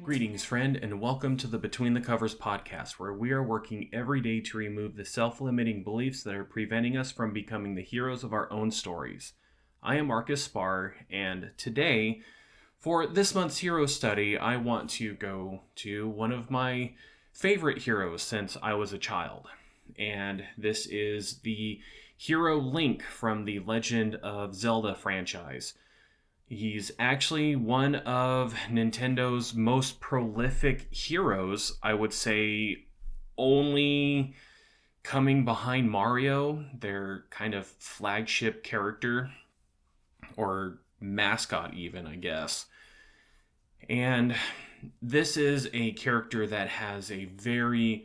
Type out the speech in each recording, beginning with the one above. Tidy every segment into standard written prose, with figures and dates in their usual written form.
Greetings, friend, and welcome to the Between the Covers podcast, where we are working every day to remove the self-limiting beliefs that are preventing us from becoming the heroes of our own stories. I am Marcus Spar, and today, for this month's hero study, I want to go to one of my favorite heroes since I was a child. And this is the hero Link from the Legend of Zelda franchise. He's actually one of Nintendo's most prolific heroes, I would say, only coming behind Mario, their kind of flagship character, or mascot even, I guess. And this is a character that has a very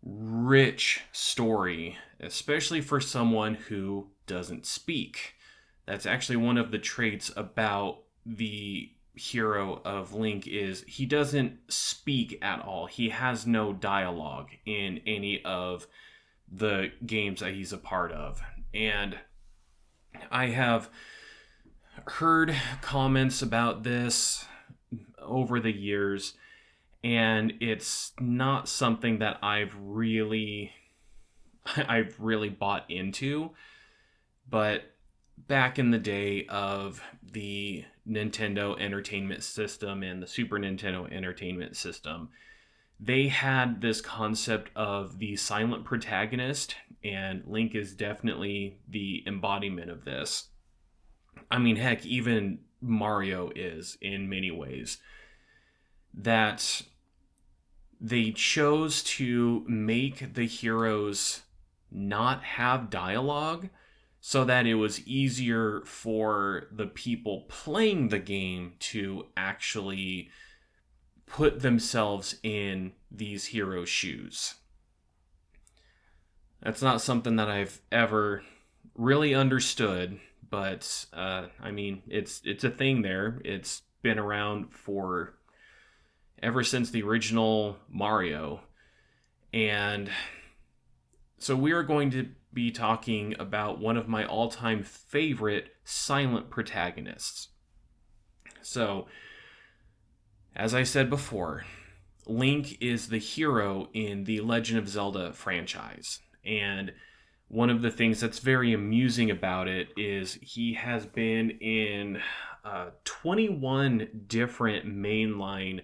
rich story, especially for someone who doesn't speak. That's actually one of the traits about the hero of Link is he doesn't speak at all. He has no dialogue in any of the games that he's a part of. And I have heard comments about this over the years, and it's not something that I've really bought into, but back in the day of the Nintendo Entertainment System and the Super Nintendo Entertainment System, they had this concept of the silent protagonist, and Link is definitely the embodiment of this. I mean, heck, even Mario is in many ways. That they chose to make the heroes not have dialogue so that it was easier for the people playing the game to actually put themselves in these heroes' shoes. That's not something that I've ever really understood, but I mean, it's a thing there. It's been around for ever since the original Mario. And so we are going to be talking about one of my all-time favorite silent protagonists. So, as I said before, Link is the hero in the Legend of Zelda franchise. And one of the things that's very amusing about it is he has been in 21 different mainline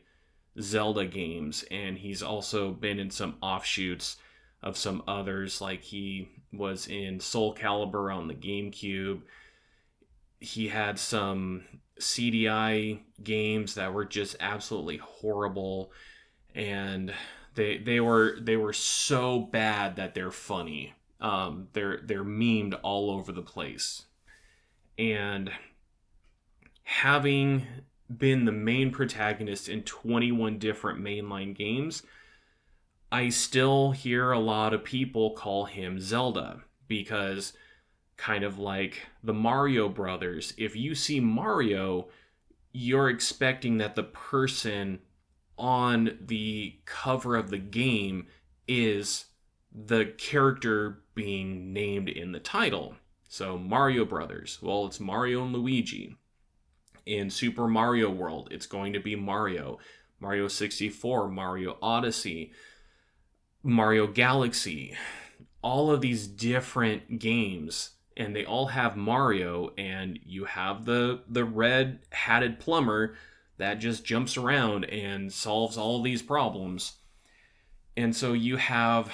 Zelda games, and he's also been in some offshoots of some others, like he was in Soul Calibur on the GameCube. He had some CDI games that were just absolutely horrible, and they were so bad that they're funny. They're memed all over the place. And having been the main protagonist in 21 different mainline games, I still hear a lot of people call him Zelda, because kind of like the Mario brothers, if you see Mario, you're expecting that the person on the cover of the game is the character being named in the title. So Mario Brothers, well, it's Mario and Luigi. In Super Mario World, it's going to be Mario. Mario 64, Mario Odyssey, Mario Galaxy, all of these different games, and they all have Mario, and you have the red hatted plumber that just jumps around and solves all these problems. And so you have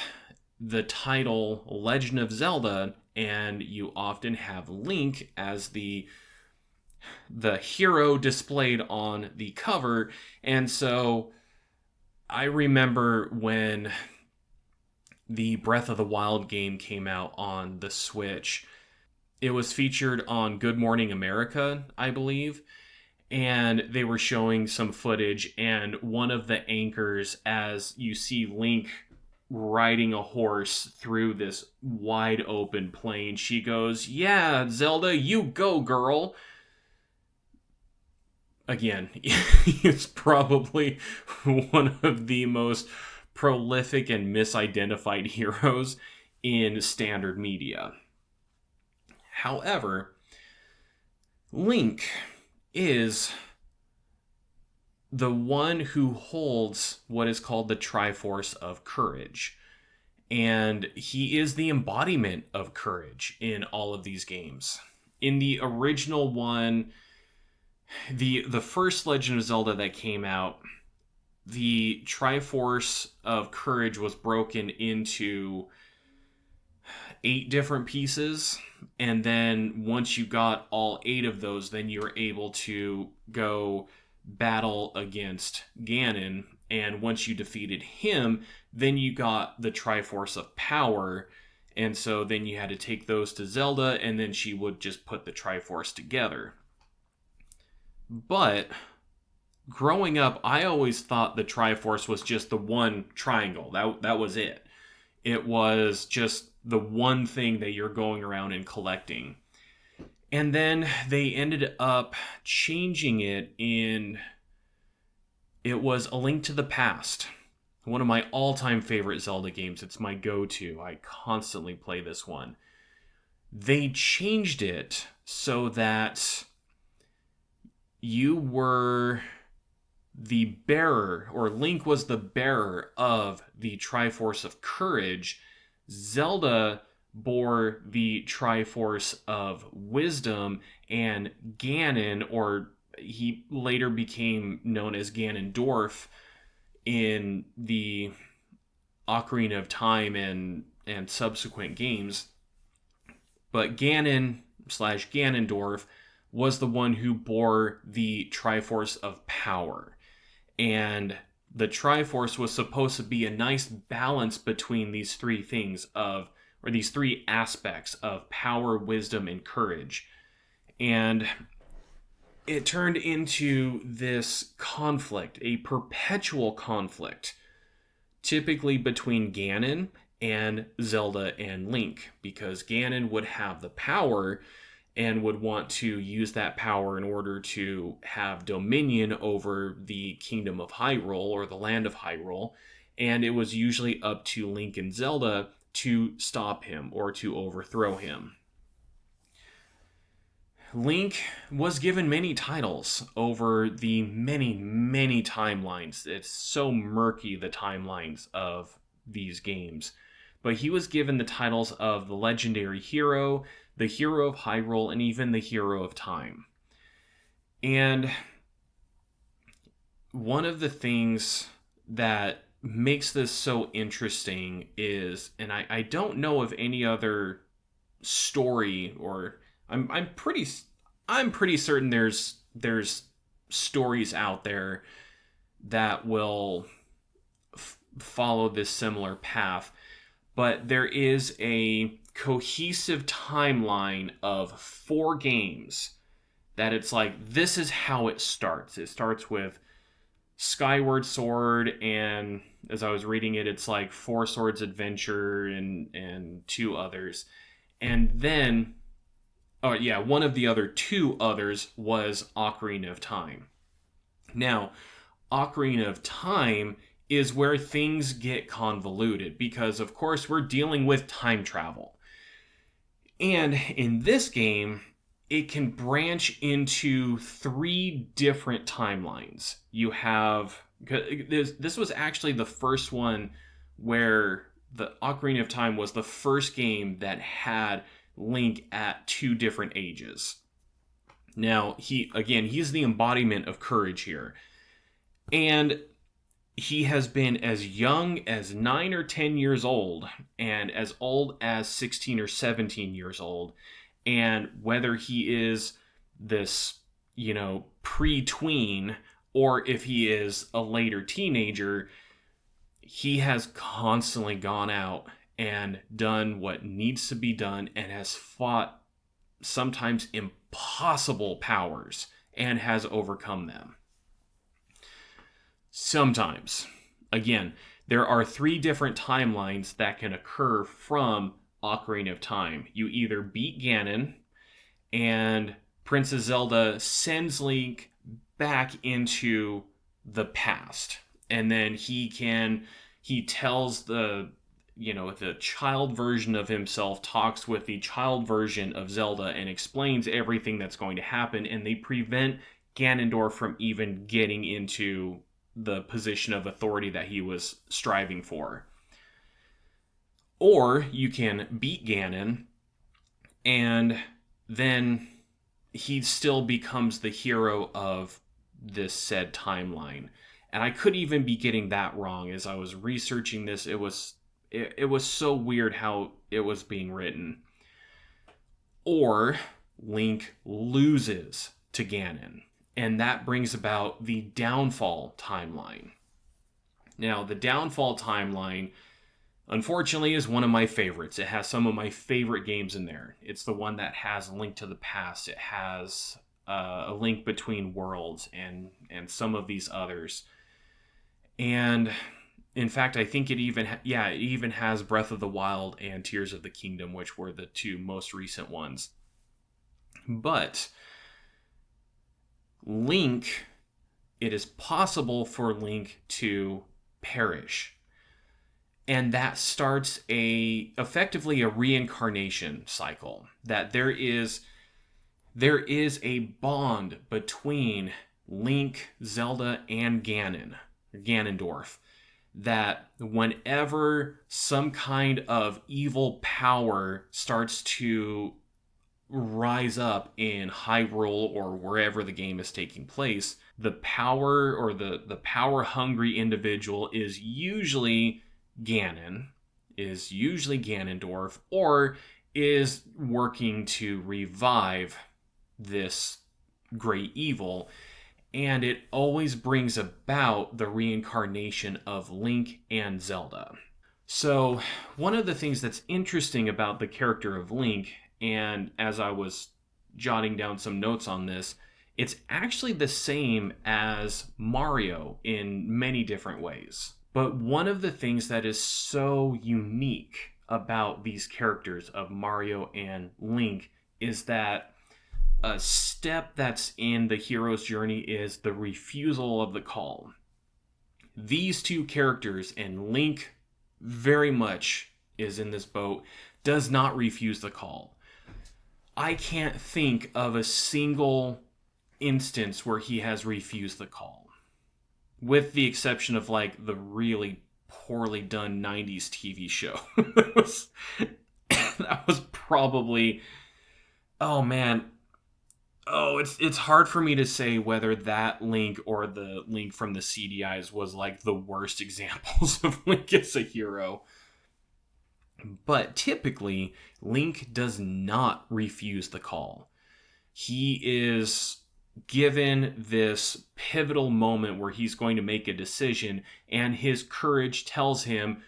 the title Legend of Zelda, and you often have Link as the hero displayed on the cover. And so I remember when the Breath of the Wild game came out on the Switch, it was featured on Good Morning America, I believe, and they were showing some footage, and one of the anchors, as you see Link riding a horse through this wide open plain, she goes, "Yeah, Zelda, you go, girl." Again, it's probably one of the most prolific and misidentified heroes in standard media. However, Link is the one who holds what is called the Triforce of Courage. And he is the embodiment of courage in all of these games. In the original one, the first Legend of Zelda that came out, the Triforce of Courage was broken into 8 different pieces, and then once you got all 8 of those, then you were able to go battle against Ganon, and once you defeated him, then you got the Triforce of Power, and so then you had to take those to Zelda, and then she would just put the Triforce together. But growing up, I always thought the Triforce was just the one triangle. That was it. It was just the one thing that you're going around and collecting. And then they ended up changing it it was A Link to the Past. One of my all-time favorite Zelda games. It's my go-to. I constantly play this one. They changed it so that you were the bearer, or Link was the bearer of the Triforce of Courage. Zelda bore the Triforce of Wisdom, and Ganon, or he later became known as Ganondorf in the Ocarina of Time and subsequent games. But Ganon/Ganondorf was the one who bore the Triforce of Power. And the Triforce was supposed to be a nice balance between these 3 things or these 3 aspects of power, wisdom, and courage. And it turned into this conflict, a perpetual conflict, typically between Ganon and Zelda and Link, because Ganon would have the power and would want to use that power in order to have dominion over the Kingdom of Hyrule, or the Land of Hyrule, and it was usually up to Link and Zelda to stop him or to overthrow him. Link was given many titles over the many, many timelines. It's so murky, the timelines of these games. But he was given the titles of the legendary hero, the hero of Hyrule, and even the hero of time. And one of the things that makes this so interesting is, and I don't know of any other story, or I'm pretty certain there's stories out there that will follow this similar path, but there is a cohesive timeline of 4 games that it's like, this is how it starts. It starts with Skyward Sword, and as I was reading it, it's like 4 Swords Adventure and 2 others. And then, one of the other 2 others was Ocarina of Time. Now, Ocarina of Time is where things get convoluted, because of course we're dealing with time travel. And in this game, it can branch into 3 different timelines. You have, this was actually the first one where the Ocarina of Time was the first game that had Link at 2 different ages. Now, he's the embodiment of courage here. And he has been as young as 9 or 10 years old, and as old as 16 or 17 years old. And whether he is this, pre-tween, or if he is a later teenager, he has constantly gone out and done what needs to be done, and has fought sometimes impossible powers and has overcome them. Sometimes. Again, there are 3 different timelines that can occur from Ocarina of Time. You either beat Ganon, and Princess Zelda sends Link back into the past, and then he tells the child version of himself, talks with the child version of Zelda and explains everything that's going to happen, and they prevent Ganondorf from even getting into the position of authority that he was striving for. Or you can beat Ganon, and then he still becomes the hero of this said timeline. And I could even be getting that wrong. As I was researching this, it was so weird how it was being written. Or Link loses to Ganon, and that brings about the downfall timeline. Now, the downfall timeline, unfortunately, is one of my favorites. It has some of my favorite games in there. It's the one that has a Link to the Past. It has a Link Between Worlds and some of these others. And in fact, I think it even has Breath of the Wild and Tears of the Kingdom, which were the two most recent ones. But Link, it is possible for Link to perish. And that starts effectively a reincarnation cycle. That there is a bond between Link, Zelda, and Ganondorf. That whenever some kind of evil power starts to rise up in Hyrule or wherever the game is taking place, the power or the power-hungry individual is usually Ganondorf, or is working to revive this great evil. And it always brings about the reincarnation of Link and Zelda. So one of the things that's interesting about the character of Link, and as I was jotting down some notes on this, it's actually the same as Mario in many different ways. But one of the things that is so unique about these characters of Mario and Link is that a step that's in the hero's journey is the refusal of the call. These two characters, and Link very much is in this boat, does not refuse the call. I can't think of a single instance where he has refused the call. With the exception of like the really poorly done 90s TV show. that was probably, oh man. Oh, it's hard for me to say whether that Link or the Link from the CDIs was like the worst examples of Link as a hero. But typically, Link does not refuse the call. He is given this pivotal moment where he's going to make a decision, and his courage tells him,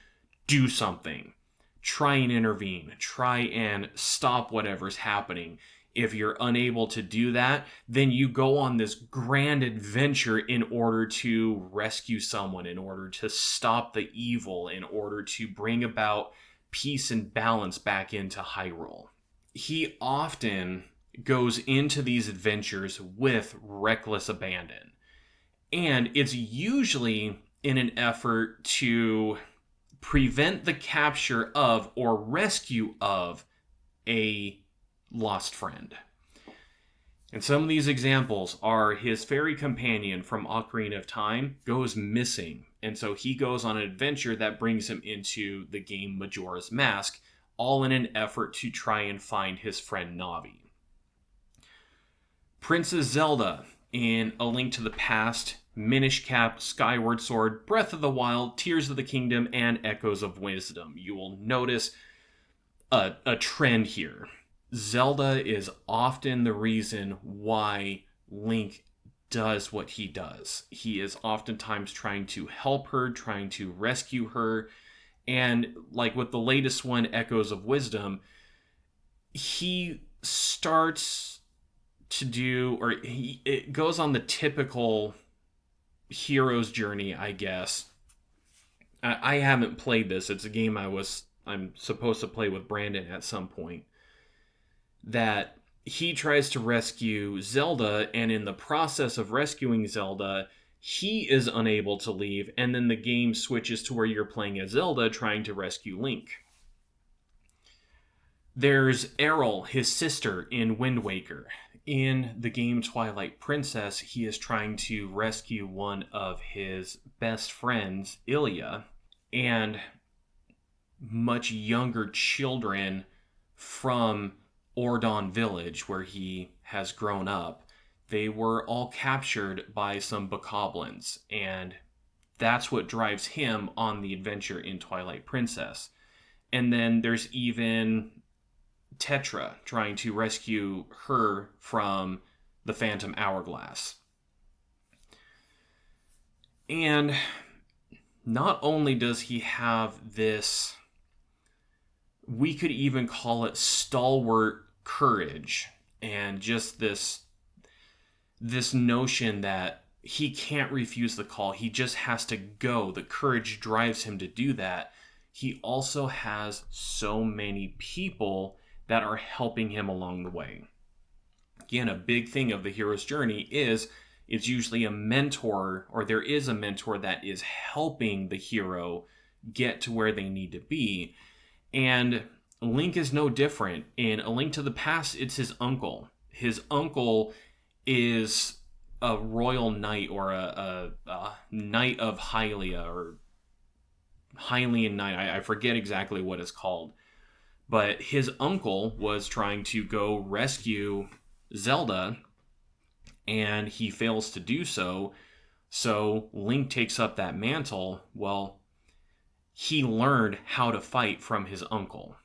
do something. Try and intervene. Try and stop whatever's happening. If you're unable to do that, then you go on this grand adventure in order to rescue someone, in order to stop the evil, in order to bring about peace and balance back into Hyrule. He often goes into these adventures with reckless abandon. And it's usually in an effort to prevent the capture of or rescue of a lost friend. And some of these examples are his fairy companion from Ocarina of Time goes missing. And so he goes on an adventure that brings him into the game Majora's Mask, all in an effort to try and find his friend Navi. Princess Zelda in A Link to the Past, Minish Cap, Skyward Sword, Breath of the Wild, Tears of the Kingdom, and Echoes of Wisdom. You will notice a trend here. Zelda is often the reason why Link does what he does. He is oftentimes trying to help her, trying to rescue her. And like with the latest one, Echoes of Wisdom, he starts to do, or it goes on the typical hero's journey, I guess. I haven't played this. It's a game I'm supposed to play with Brandon at some point. That he tries to rescue Zelda, and in the process of rescuing Zelda, he is unable to leave, and then the game switches to where you're playing as Zelda trying to rescue Link. There's Errol, his sister, in Wind Waker. In the game Twilight Princess, he is trying to rescue one of his best friends, Ilya, and much younger children from Ordon Village, where he has grown up. They were all captured by some bokoblins, and that's what drives him on the adventure in Twilight Princess. And then there's even Tetra trying to rescue her from the Phantom Hourglass. And not only does he have this, we could even call it stalwart courage, and just this notion that he can't refuse the call. He just has to go. The courage drives him to do that. He also has so many people that are helping him along the way. Again, a big thing of the hero's journey is it's usually a mentor, or there is a mentor that is helping the hero get to where they need to be. And Link is no different. In A Link to the Past, it's his uncle. His uncle is a royal knight, or a knight of Hylia, or Hylian knight. I forget exactly what it's called. But his uncle was trying to go rescue Zelda, and he fails to do so. So Link takes up that mantle. Well, he learned how to fight from his uncle.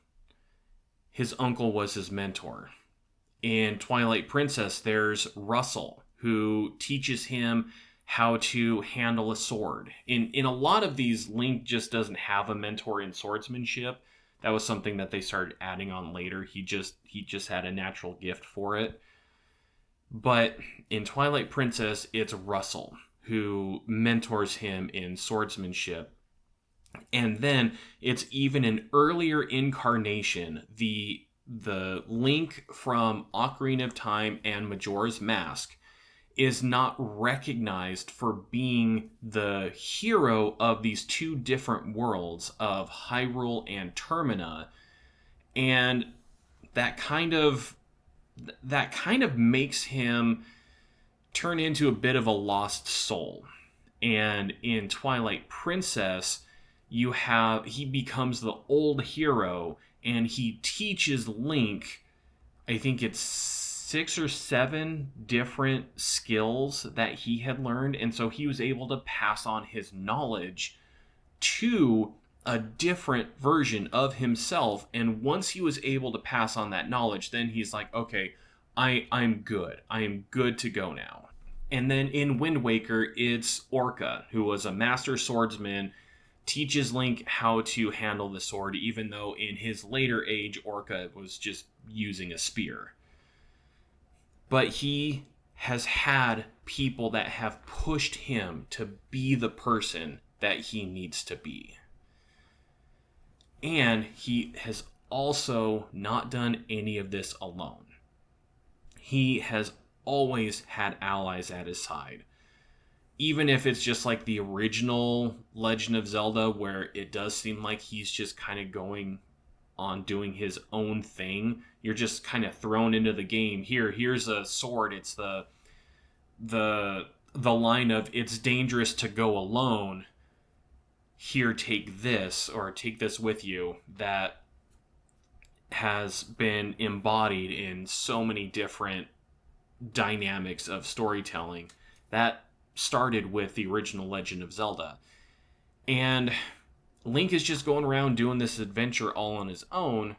His uncle was his mentor. In Twilight Princess, there's Russell, who teaches him how to handle a sword. In a lot of these, Link just doesn't have a mentor in swordsmanship. That was something that they started adding on later. He just had a natural gift for it. But in Twilight Princess, it's Russell who mentors him in swordsmanship. And then it's even an earlier incarnation, the Link from Ocarina of Time and Majora's Mask is not recognized for being the hero of these two different worlds of Hyrule and Termina. And that kind of makes him turn into a bit of a lost soul. And in Twilight Princess, he becomes the old hero, and he teaches Link, I think it's 6 or 7 different skills that he had learned, and so he was able to pass on his knowledge to a different version of himself. And once he was able to pass on that knowledge, then he's like, okay, I'm good. I am good to go now. And then in Wind Waker, it's Orca, who was a master swordsman, teaches Link how to handle the sword, even though in his later age, Orca was just using a spear. But he has had people that have pushed him to be the person that he needs to be. And he has also not done any of this alone. He has always had allies at his side. Even if it's just like the original Legend of Zelda, where it does seem like he's just kind of going on doing his own thing. You're just kind of thrown into the game. Here's a sword. It's the line of, it's dangerous to go alone. Here, take this, or take this with you. That has been embodied in so many different dynamics of storytelling. That started with the original Legend of Zelda. And Link is just going around doing this adventure all on his own,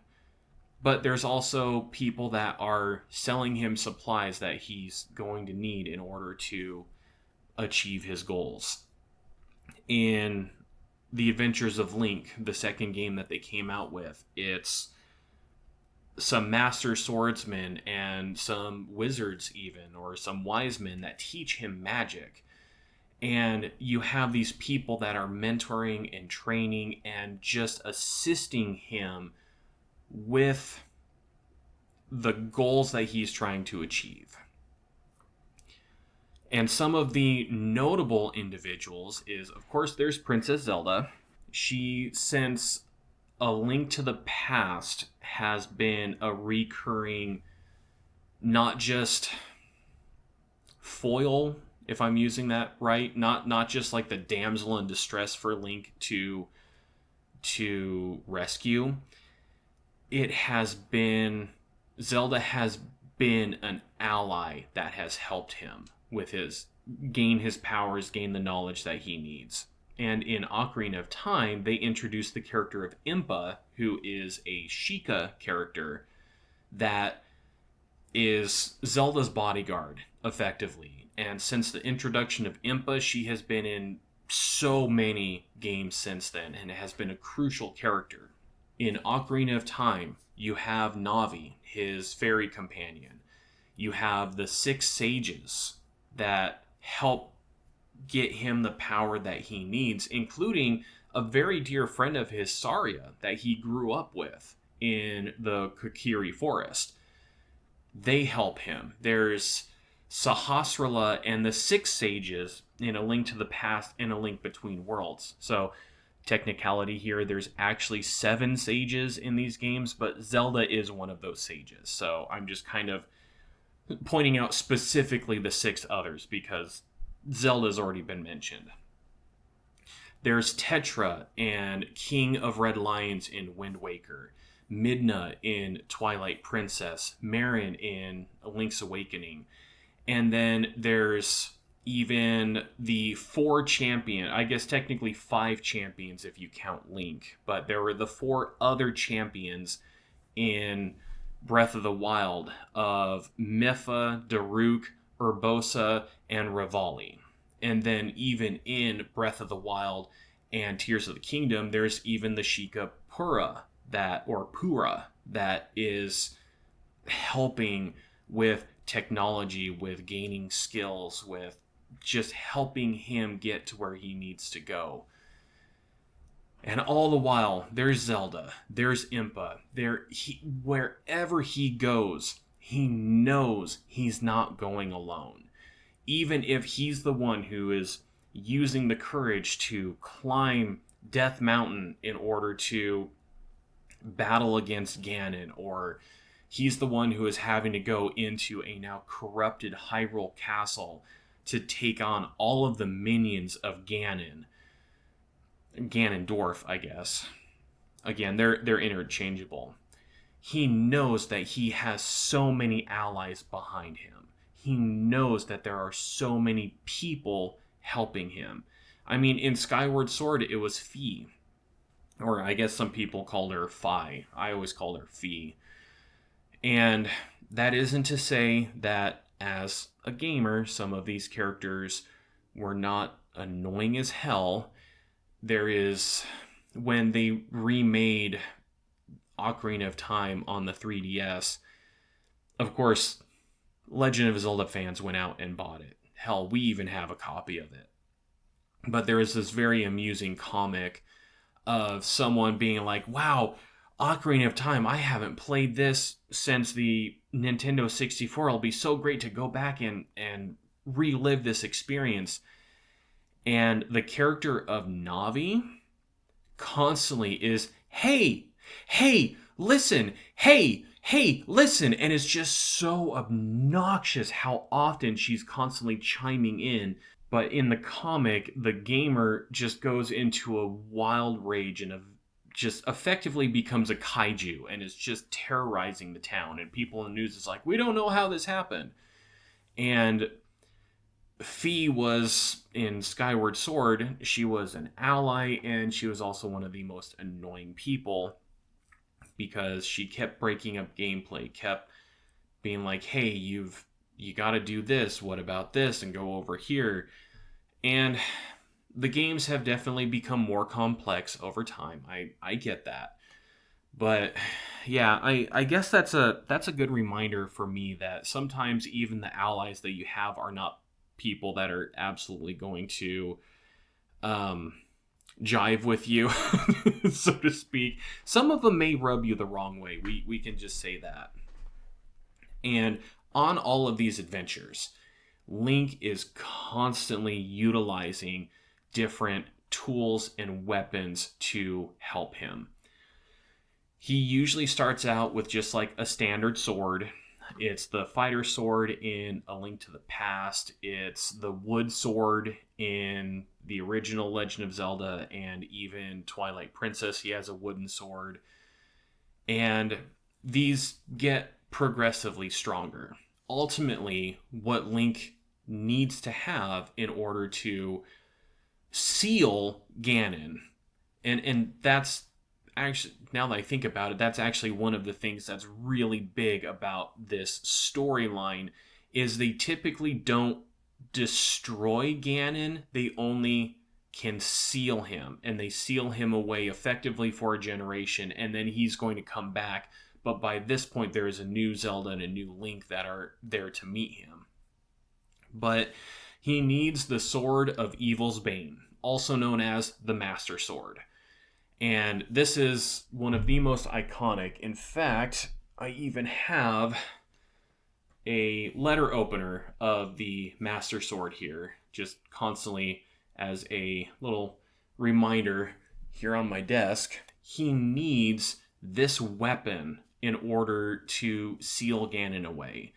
but there's also people that are selling him supplies that he's going to need in order to achieve his goals. In The Adventures of Link, the second game that they came out with, it's some master swordsmen and some wizards even, or some wise men that teach him magic. And you have these people that are mentoring and training and just assisting him with the goals that he's trying to achieve. And some of the notable individuals is, of course, there's Princess Zelda. She, since A Link to the Past has been a recurring, not just foil, if I'm using that right, not just like the damsel in distress for Link to rescue. It has been, Zelda has been an ally that has helped him with gain his powers, gain the knowledge that he needs. And in Ocarina of Time, they introduced the character of Impa, who is a Sheikah character that is Zelda's bodyguard, effectively. And since the introduction of Impa, she has been in so many games since then, and has been a crucial character. In Ocarina of Time, you have Navi, his fairy companion. You have the 6 sages that help get him the power that he needs, including a very dear friend of his, Saria, that he grew up with in the Kokiri Forest. They help him. There's Sahasrara and the 6 sages in A Link to the Past and A Link Between Worlds. So, technicality here, there's actually 7 sages in these games, but Zelda is one of those sages. So, I'm just kind of pointing out specifically the 6 others because Zelda's already been mentioned. There's Tetra and King of Red Lions in Wind Waker, Midna in Twilight Princess, Marin in Link's Awakening, and then there's even the 4 champion, I guess technically 5 champions if you count Link, but there were the 4 other champions in Breath of the Wild of Mipha, Daruk, Urbosa, and Revali. And then even in Breath of the Wild and Tears of the Kingdom, there's even the Sheikah Pura that is helping with technology, with gaining skills, with just helping him get to where he needs to go. And all the while, there's Zelda, there's Impa, wherever he goes, he knows he's not going alone. Even if he's the one who is using the courage to climb Death Mountain in order to battle against Ganon, or he's the one who is having to go into a now corrupted Hyrule Castle to take on all of the minions of Ganondorf, I guess. Again, they're interchangeable. He knows that he has so many allies behind him. He knows that there are so many people helping him. I mean, in Skyward Sword, it was Fi. Or I guess some people called her Fi. I always called her Fi. And that isn't to say that as a gamer, some of these characters were not annoying as hell. There is, when they remade Ocarina of Time on the 3DS, of course, Legend of Zelda fans went out and bought it. Hell, we even have a copy of it. But there is this very amusing comic of someone being like, wow, Ocarina of Time, I haven't played this since the Nintendo 64. It'll be so great to go back and relive this experience. And the character of Navi constantly is, hey, listen, hey, listen. And it's just so obnoxious how often she's constantly chiming in. But in the comic, the gamer just goes into a wild rage and just effectively becomes a kaiju and is just terrorizing the town. And people in the news is like, we don't know how this happened. And Fi was, in Skyward Sword, she was an ally, and she was also one of the most annoying people because she kept breaking up gameplay, kept being like, hey, you got to do this, what about this, and go over here. And the games have definitely become more complex over time. I get that. But yeah, I guess that's a good reminder for me that sometimes even the allies that you have are not people that are absolutely going to jive with you, so to speak. Some of them may rub you the wrong way. We can just say that. And on all of these adventures, Link is constantly utilizing different tools and weapons to help him. He usually starts out with just like a standard sword. It's the fighter sword in A Link to the Past. It's the wood sword in the original Legend of Zelda, and even Twilight Princess, he has a wooden sword. And these get progressively stronger. Ultimately, what Link needs to have in order to seal Ganon, and that's actually, now that I think about it, that's actually one of the things that's really big about this storyline, is they typically don't destroy Ganon, they only can seal him, and they seal him away effectively for a generation, and then he's going to come back. But by this point, there is a new Zelda and a new Link that are there to meet him. But he needs the Sword of Evil's Bane, also known as the Master Sword. And this is one of the most iconic. In fact, I even have a letter opener of the Master Sword here, just constantly as a little reminder here on my desk. He needs this weapon in order to seal Ganon away.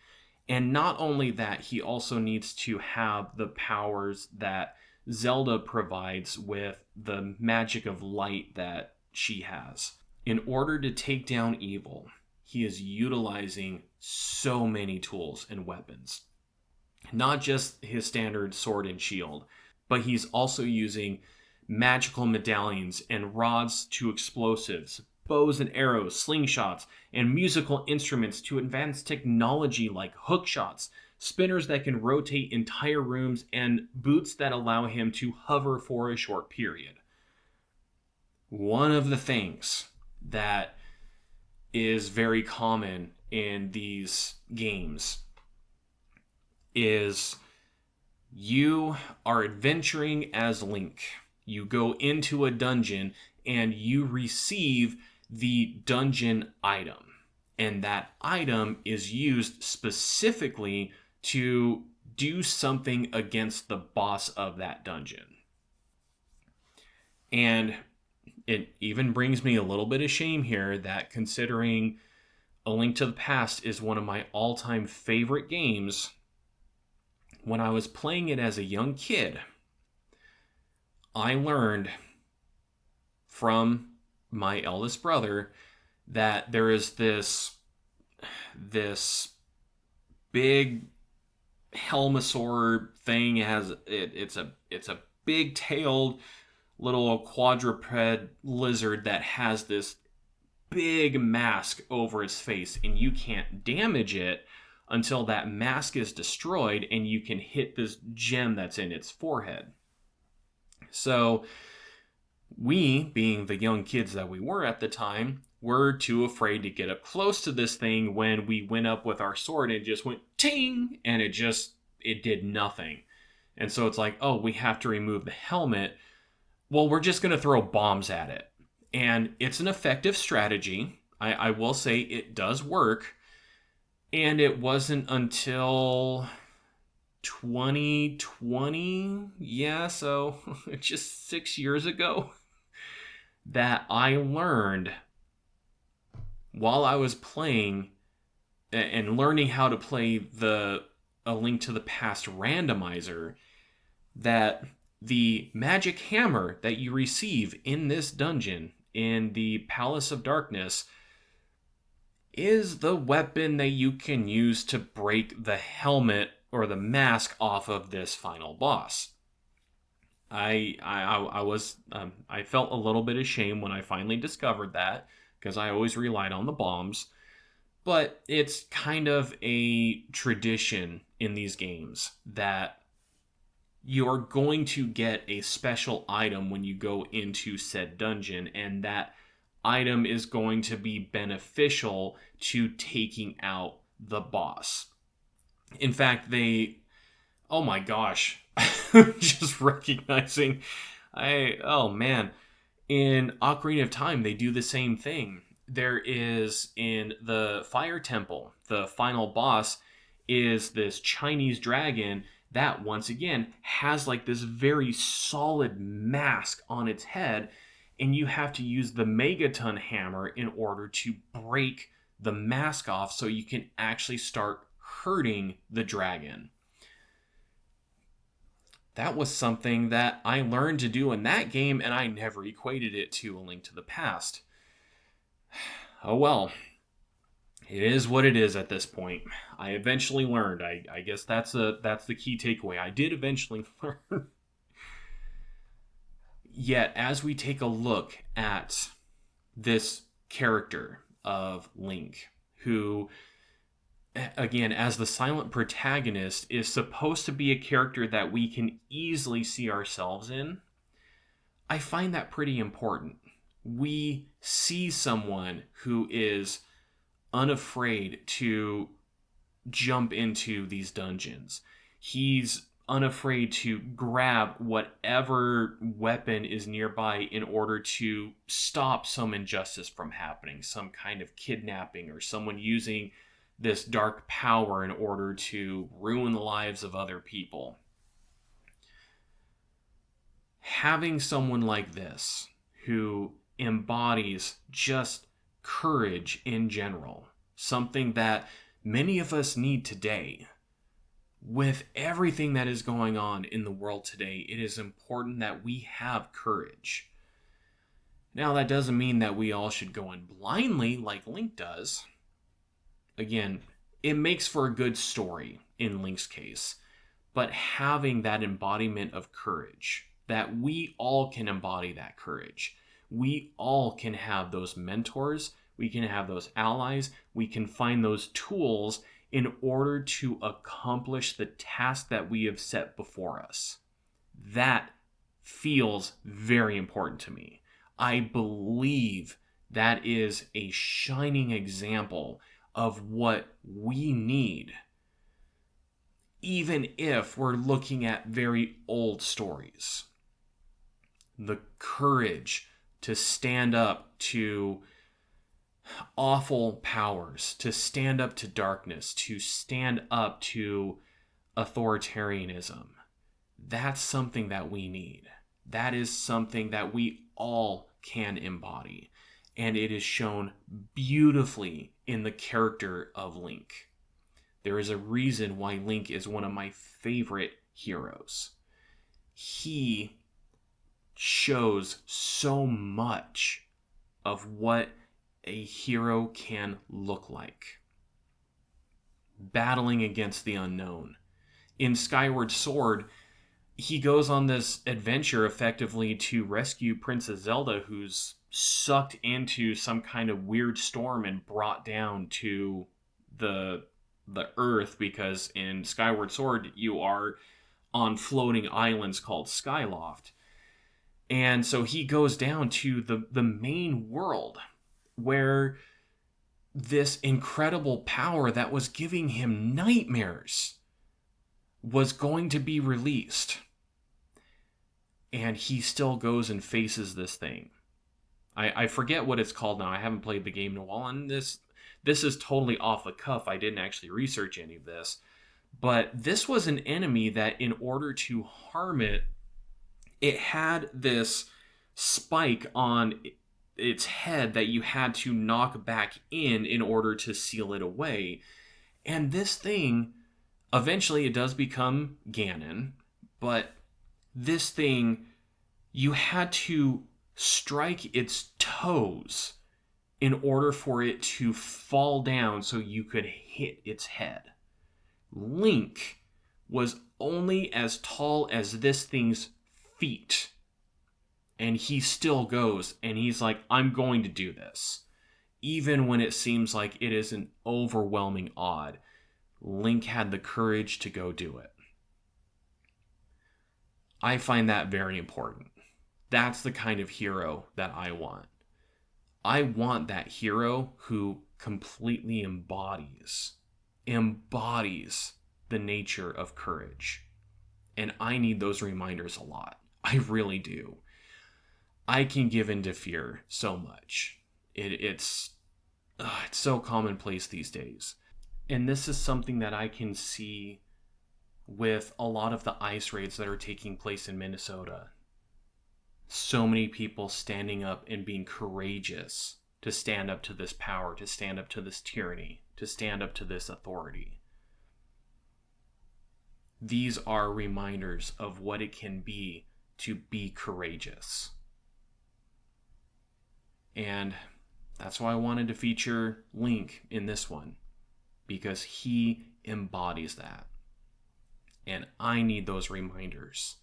And not only that, he also needs to have the powers that Zelda provides with the magic of light that she has. In order to take down evil, he is utilizing so many tools and weapons. Not just his standard sword and shield, but he's also using magical medallions and rods to explosives, bows and arrows, slingshots, and musical instruments to advanced technology like hook shots, spinners that can rotate entire rooms, and boots that allow him to hover for a short period. One of the things that is very common in these games is you are adventuring as Link. You go into a dungeon and you receive the dungeon item. And that item is used specifically to do something against the boss of that dungeon. And it even brings me a little bit of shame here that, considering A Link to the Past is one of my all-time favorite games, when I was playing it as a young kid, I learned from my eldest brother that there is this big helmosaur thing. It's a big tailed little quadruped lizard that has this big mask over its face, and you can't damage it until that mask is destroyed and you can hit this gem that's in its forehead. So we, being the young kids that we were at the time, were too afraid to get up close to this thing. When we went up with our sword, it just went ting, and it did nothing. And so it's like, oh, we have to remove the helmet. Well, we're just going to throw bombs at it. And it's an effective strategy. I will say it does work. And it wasn't until 2020, so just 6 years ago, that I learned, while I was playing and learning how to play the A Link to the Past randomizer, that the magic hammer that you receive in this dungeon, in the Palace of Darkness, is the weapon that you can use to break the helmet or the mask off of this final boss. I felt a little bit ashamed when I finally discovered that, because I always relied on the bombs. But it's kind of a tradition in these games that you're going to get a special item when you go into said dungeon, and that item is going to be beneficial to taking out the boss. In fact, oh my gosh, just recognizing, oh man, in Ocarina of Time, they do the same thing. There is, in the Fire Temple, the final boss is this Chinese dragon that, once again, has like this very solid mask on its head. and you have to use the megaton hammer in order to break the mask off so you can actually start hurting the dragon. That was something that I learned to do in that game, and I never equated it to A Link to the Past. Oh well. It is what it is at this point. I eventually learned. I guess that's the key takeaway. I did eventually learn. Yet, as we take a look at this character of Link, who, again, as the silent protagonist, is supposed to be a character that we can easily see ourselves in, I find that pretty important. We see someone who is unafraid to jump into these dungeons. He's unafraid to grab whatever weapon is nearby in order to stop some injustice from happening, some kind of kidnapping or someone using this dark power in order to ruin the lives of other people. Having someone like this who embodies just courage in general, something that many of us need today. With everything that is going on in the world today, it is important that we have courage. Now, that doesn't mean that we all should go in blindly like Link does. Again, it makes for a good story in Link's case, but having that embodiment of courage, that we all can embody that courage. We all can have those mentors, we can have those allies, we can find those tools in order to accomplish the task that we have set before us. That feels very important to me. I believe that is a shining example of what we need, even if we're looking at very old stories. The courage to stand up to awful powers, to stand up to darkness, to stand up to authoritarianism. That's something that we need. That is something that we all can embody. And it is shown beautifully in the character of Link. There is a reason why Link is one of my favorite heroes. He shows so much of what a hero can look like. Battling against the unknown. In Skyward Sword, he goes on this adventure effectively to rescue Princess Zelda, who's sucked into some kind of weird storm and brought down to the earth, because in Skyward Sword you are on floating islands called Skyloft. And so he goes down to the main world, where this incredible power that was giving him nightmares was going to be released. And he still goes and faces this thing. I forget what it's called now. I haven't played the game in a while, and this is totally off the cuff. I didn't actually research any of this. But this was an enemy that, in order to harm it, it had this spike on its head that you had to knock back in order to seal it away. And this thing, eventually it does become Ganon, but this thing, you had to strike its toes in order for it to fall down so you could hit its head. Link was only as tall as this thing's feet. And he still goes, and he's like, I'm going to do this. Even when it seems like it is an overwhelming odd, Link had the courage to go do it. I find that very important. That's the kind of hero that I want. I want that hero who completely embodies the nature of courage. And I need those reminders a lot. I really do. I can give in to fear so much. It's so commonplace these days. And this is something that I can see with a lot of the ice raids that are taking place in Minnesota. So many people standing up and being courageous to stand up to this power, to stand up to this tyranny, to stand up to this authority. These are reminders of what it can be to be courageous. And that's why I wanted to feature Link in this one, because he embodies that. And I need those reminders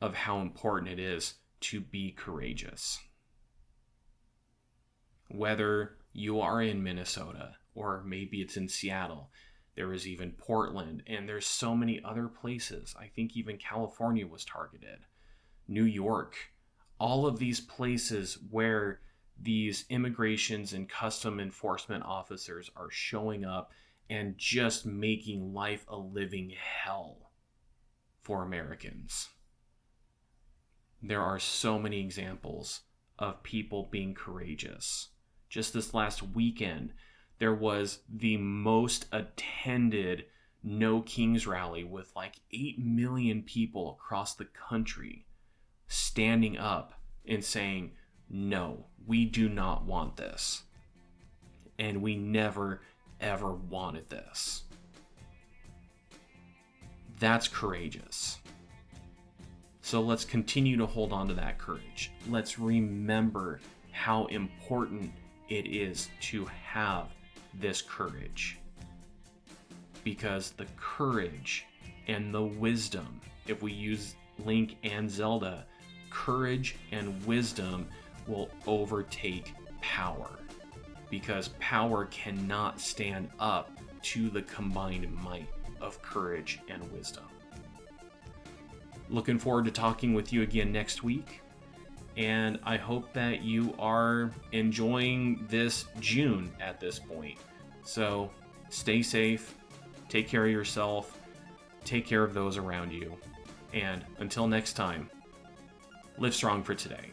of how important it is to be courageous. Whether you are in Minnesota, or maybe it's in Seattle, there is even Portland, and there's so many other places. I think even California was targeted. New York, all of these places where these immigrations and custom enforcement officers are showing up and just making life a living hell for Americans. There are so many examples of people being courageous. Just this last weekend, there was the most attended No Kings rally with like 8 million people across the country standing up and saying, no, we do not want this. And we never, ever wanted this. That's courageous. So let's continue to hold on to that courage. Let's remember how important it is to have this courage. Because the courage and the wisdom, if we use Link and Zelda, courage and wisdom will overtake power. Because power cannot stand up to the combined might of courage and wisdom. Looking forward to talking with you again next week. And I hope that you are enjoying this June at this point. So stay safe, take care of yourself, take care of those around you. And until next time, live strong for today.